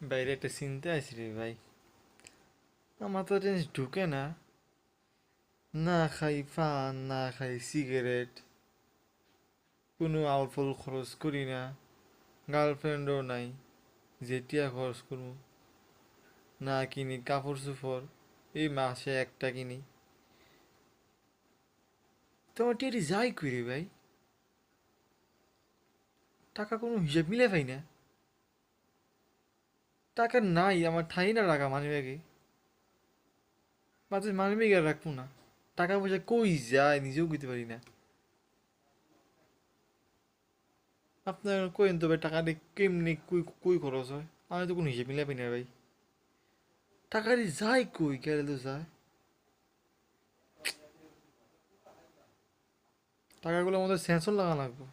বাইরে একটা চিনতে আছি রে ভাই। আমার তো জিনিস ঢুকে না। না খাই পান, না খাই সিগারেট, কোনো আউফল খরচ করি না, গার্লফ্রেন্ডও নাই যেটিয়া খরচ করবো। না কিনি কাপড় চোপড়, এই মাসে একটা কিনি। তোমার টিয়ারি যাই কই রে ভাই, টাকা কোনো হিসাব মিলে পাই না। টাকা নাই আমার, ঠাই না রাখা মানি ব্যাগে। মাঝে মানি ব্যাগে রাখবো না, টাকা পয়সা কই যায় নিজেও বুঝতে পারি না। আপনার কইন তো ভাই, টাকা দিয়ে কেমনি কই কই খরচ হয়, আমি তো কোনো হিসেব মিলে পাই না ভাই। টাকা দিয়ে যায় কই, গেলে তো যায়। টাকাগুলো আমাদের সেন্সর লাগা লাগবো।